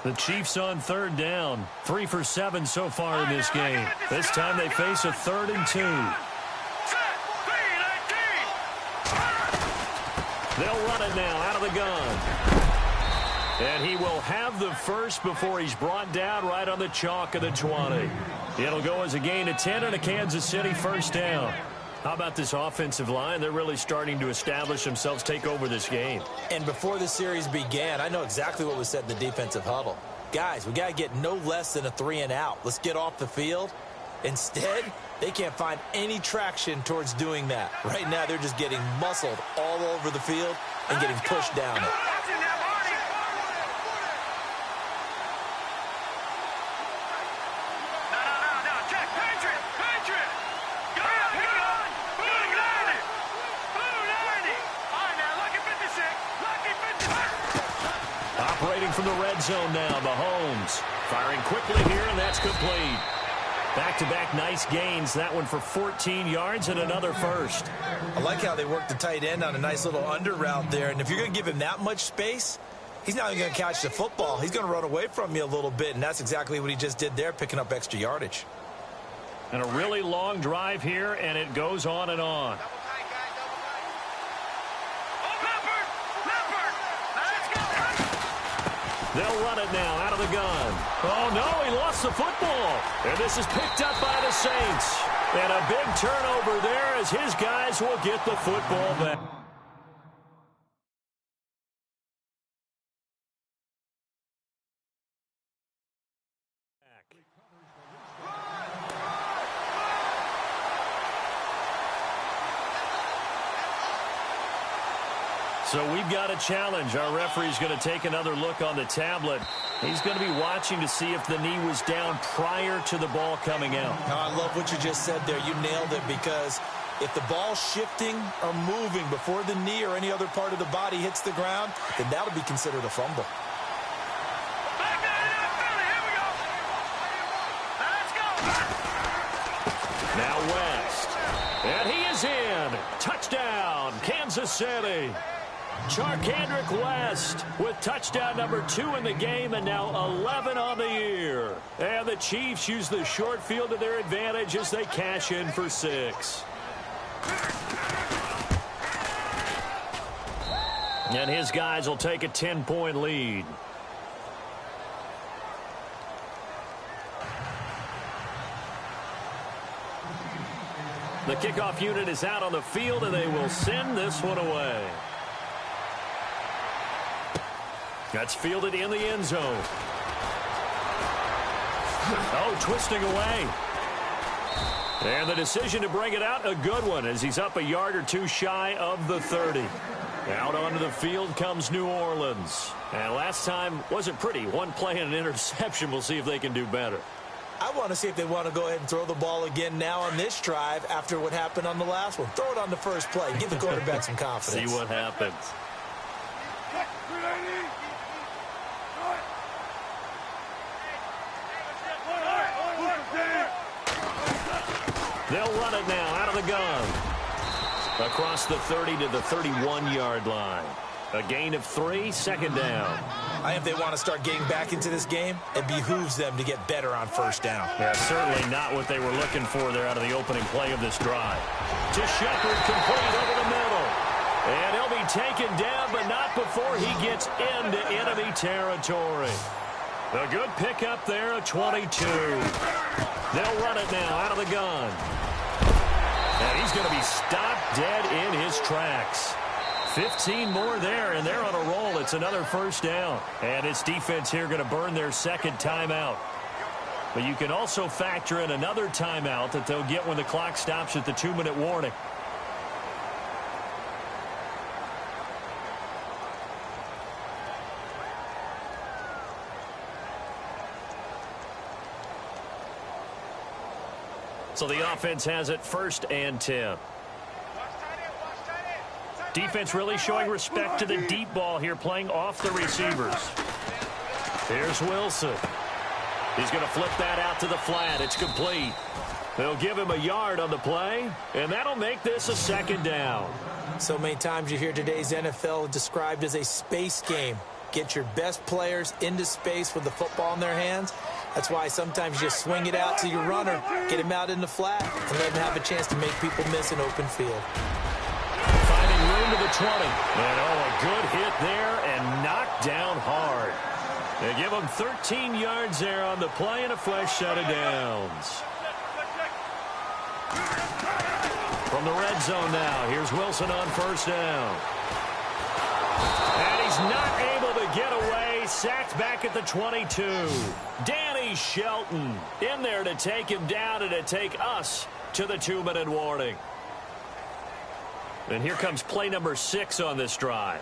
The Chiefs on 3rd down. 3 for 7 so far in this game. This time they face a 3rd and 2. They'll run it now out of the gun. And he will have the first before he's brought down right on the chalk of the 20. It'll go as a gain of 10 and a Kansas City 1st down. How about this offensive line? They're really starting to establish themselves, take over this game. And before the series began, I know exactly what was said in the defensive huddle. Guys, we got to get no less than a 3 and out. Let's get off the field. Instead, they can't find any traction towards doing that. Right now, they're just getting muscled all over the field and getting pushed down it. Operating from the red zone now, Mahomes. Firing quickly here, and that's complete. Back-to-back nice gains. That one for 14 yards and another first. I like how they work the tight end on a nice little under route there. And if you're going to give him that much space, he's not even going to catch the football. He's going to run away from you a little bit, and that's exactly what he just did there, picking up extra yardage. And a really long drive here, and it goes on and on. They'll run it now out of the gun. Oh, no, he lost the football. And this is picked up by the Saints. And a big turnover there as his guys will get the football back. So we've got a challenge. Our referee's going to take another look on the tablet. He's going to be watching to see if the knee was down prior to the ball coming out. Now, I love what you just said there. You nailed it, because if the ball's shifting or moving before the knee or any other part of the body hits the ground, then that'll be considered a fumble. Now West. And he is in. Touchdown, Kansas City. Charkandrick West with touchdown number 2 in the game, and now 11 on the year. And the Chiefs use the short field to their advantage as they cash in for 6. And his guys will take a 10-point lead. The kickoff unit is out on the field, and they will send this one away. That's fielded in the end zone. Oh, twisting away. And the decision to bring it out, a good one, as he's up a yard or two shy of the 30. Out onto the field comes New Orleans. And last time wasn't pretty. One play and an interception. We'll see if they can do better. I want to see if they want to go ahead and throw the ball again now on this drive after what happened on the last one. Throw it on the first play. Give the quarterback some confidence. See what happens. They'll run it now out of the gun. Across the 30 to the 31-yard line. A gain of 3, second down. I think if they want to start getting back into this game, it behooves them to get better on first down. Yeah, certainly not what they were looking for there out of the opening play of this drive. To Shepard, complete over the middle. And he'll be taken down, but not before he gets into enemy territory. A good pickup there, a 22. They'll run it now out of the gun. And he's going to be stopped dead in his tracks. 15 more there, and they're on a roll. It's another first down. And its defense here going to burn their second timeout. But you can also factor in another timeout that they'll get when the clock stops at the 2-minute warning. So the offense has it 1st and 10. Defense really showing respect to the deep ball here, playing off the receivers. Here's Wilson. He's going to flip that out to the flat. It's complete. They'll give him a yard on the play, and that'll make this a second down. So many times you hear today's NFL described as a space game. Get your best players into space with the football in their hands. That's why sometimes you just swing it out to your runner, get him out in the flat, and let him have a chance to make people miss an open field. Finding room to the 20. And a good hit there and knocked down hard. They give him 13 yards there on the play and a fresh set of downs. From the red zone now, here's Wilson on first down. And he's not able to get away. Sacked back at the 22. Danny Shelton in there to take him down and to take us to the 2-minute warning. And here comes play number 6 on this drive.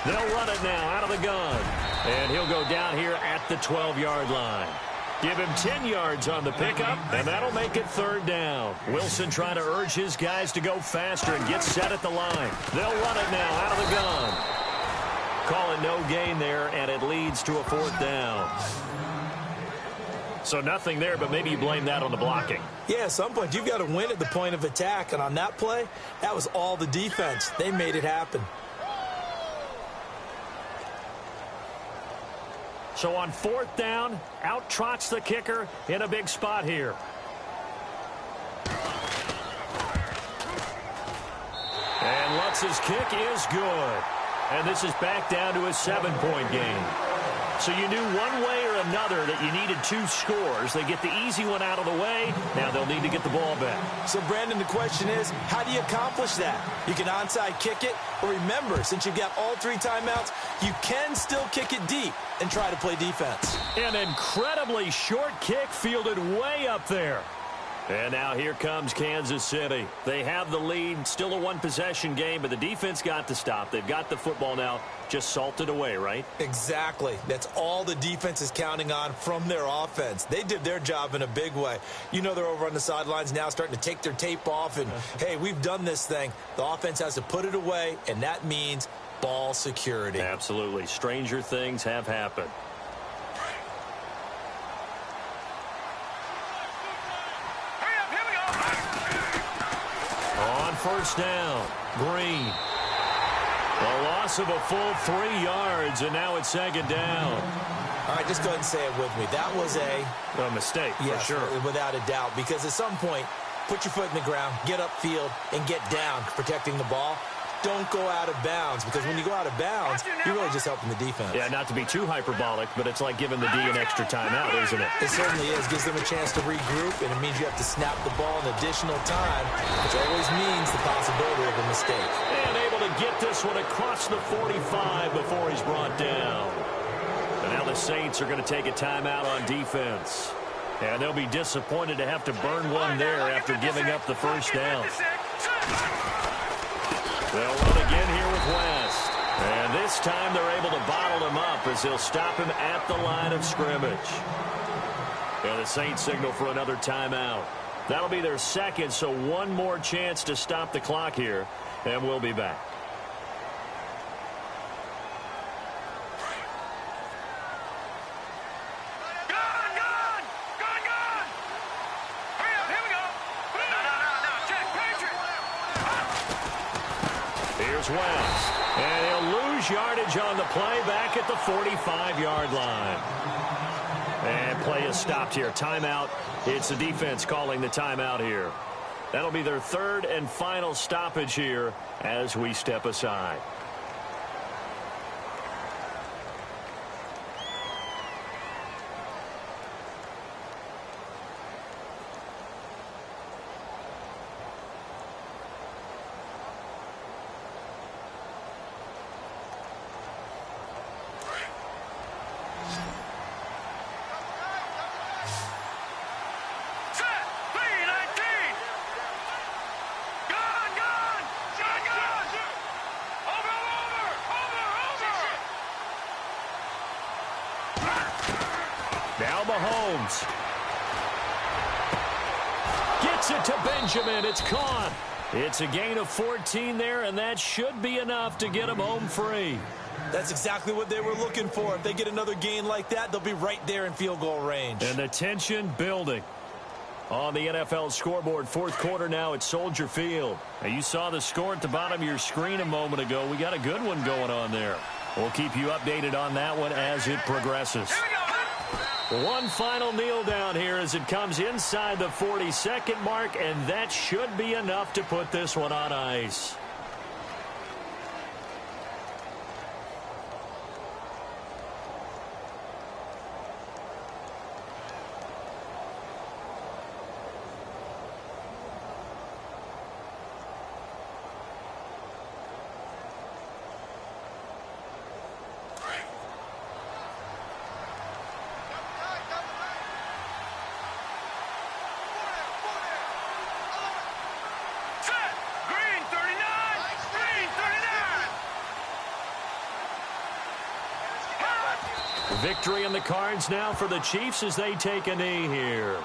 They'll run it now out of the gun. And he'll go down here at the 12-yard line. Give him 10 yards on the pickup, and that'll make it 3rd down. Wilson trying to urge his guys to go faster and get set at the line. They'll run it now out of the gun. Call it no gain there, and it leads to a 4th down. So nothing there, but maybe you blame that on the blocking. Yeah, at some point you've got to win at the point of attack, and on that play, that was all the defense. They made it happen. So on 4th down, out trots the kicker in a big spot here. And Lutz's kick is good. And this is back down to a 7-point game. So you knew one way or another that you needed 2 scores. They get the easy one out of the way. Now they'll need to get the ball back. So, Brandon, the question is, how do you accomplish that? You can onside kick it, or remember, since you've got all 3 timeouts, you can still kick it deep and try to play defense. An incredibly short kick fielded way up there. And now here comes Kansas City. They have the lead, still a 1-possession game, but the defense got to stop. They've got the football now, just salted away, right? Exactly. That's all the defense is counting on from their offense. They did their job in a big way. You know they're over on the sidelines now starting to take their tape off, and, hey, we've done this thing. The offense has to put it away, and that means ball security. Absolutely. Stranger things have happened. On first down, Green. A loss of a full 3 yards, and now it's 2nd down. All right, just go ahead and say it with me. That was a mistake, yes, for sure. Without a doubt, because at some point, put your foot in the ground, get upfield, and get down, protecting the ball. Don't go out of bounds, because when you go out of bounds, you're really just helping the defense. Yeah, not to be too hyperbolic, but it's like giving the D an extra timeout, isn't it? It certainly is. Gives them a chance to regroup, and it means you have to snap the ball an additional time, which always means the possibility of a mistake. And able to get this one across the 45 before he's brought down. And now the Saints are going to take a timeout on defense. And they'll be disappointed to have to burn one there after giving up the first down. They'll run again here with West. And this time they're able to bottle him up as he'll stop him at the line of scrimmage. And the Saints signal for another timeout. That'll be their second, so one more chance to stop the clock here, and we'll be back. West, and he'll lose yardage on the play back at the 45-yard line. And play is stopped here. Timeout. It's the defense calling the timeout here. That'll be their third and final stoppage here as we step aside. Now Mahomes. Gets it to Benjamin. It's caught. It's a gain of 14 there, and that should be enough to get him home free. That's exactly what they were looking for. If they get another gain like that, they'll be right there in field goal range. And the tension building on the NFL scoreboard. Fourth quarter now at Soldier Field. Now, you saw the score at the bottom of your screen a moment ago. We got a good one going on there. We'll keep you updated on that one as it progresses. One final kneel down here as it comes inside the 40-second mark, and that should be enough to put this one on ice. Victory in the cards now for the Chiefs as they take a knee here.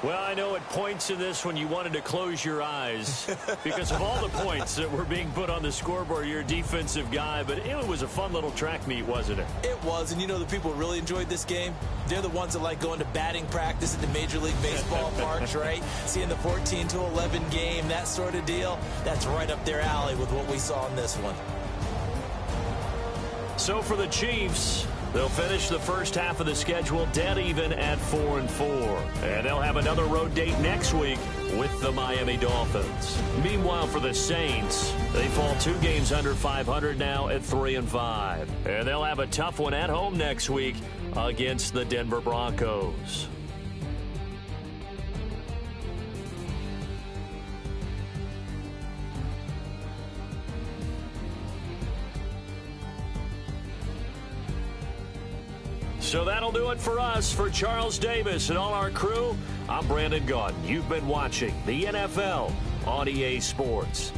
Well, I know at points in this when you wanted to close your eyes because of all the points that were being put on the scoreboard. You're a defensive guy, but it was a fun little track meet, wasn't it? It was, and you know the people who really enjoyed this game? They're the ones that like going to batting practice at the Major League Baseball parks, right? Seeing the 14-11 game, that sort of deal. That's right up their alley with what we saw in this one. So for the Chiefs, they'll finish the first half of the schedule dead even at 4-4. And they'll have another road date next week with the Miami Dolphins. Meanwhile, for the Saints, they fall 2 games under 500 now at 3-5. And they'll have a tough one at home next week against the Denver Broncos. So that'll do it for us. For Charles Davis and all our crew, I'm Brandon Gaudin. You've been watching the NFL on EA Sports.